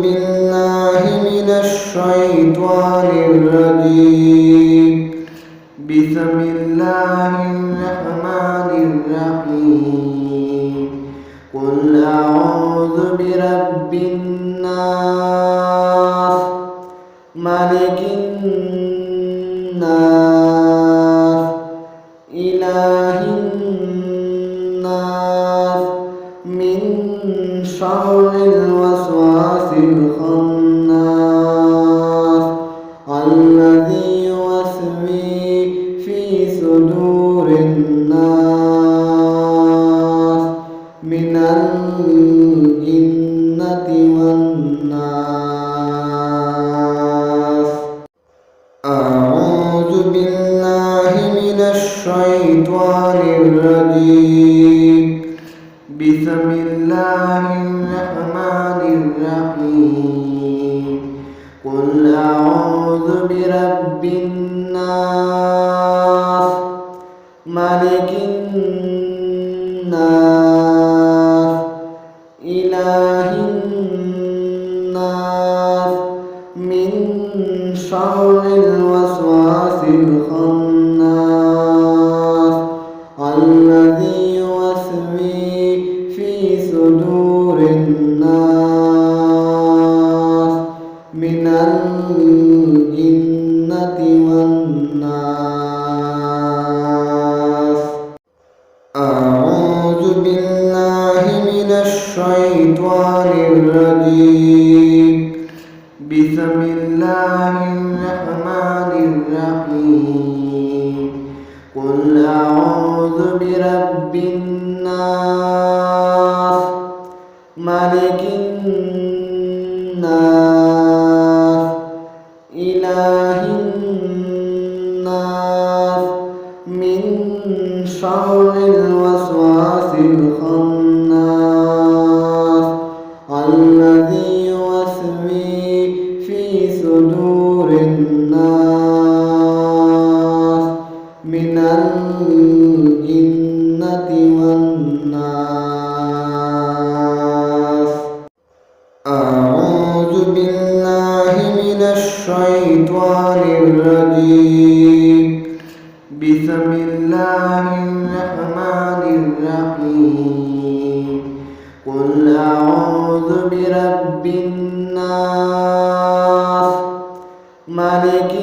بالله من الشيطان الرجيم. بسم الله الرحمن الرحيم. قل أعوذ برب الناس ملك الناس إله الناس من شر الوسواس الخناس الذي يوسوس في صدور الناس من الجنة والناس. أعوذ بالله من الشيطان الرجيم. بسم الله الرحمن الرحيم. قل أعوذ برب الناس ملك الناس إله الناس من شر الوسواس الخناس الذي يوسوس في صدور الناس من الجنة والناس. أعوذ بالله من الشيطان الرجيم. بسم الله الرحمن الرحيم. قل أعوذ برب الناس ملك الناس إله الناس من شر الوسواس الخناس الذي يوسوس في صدور الناس من الجنة والناس. أعوذ بالله من الشيطان الرجيم. بسم الله الرحمن الرحيم. قل أعوذ برب الناس ملك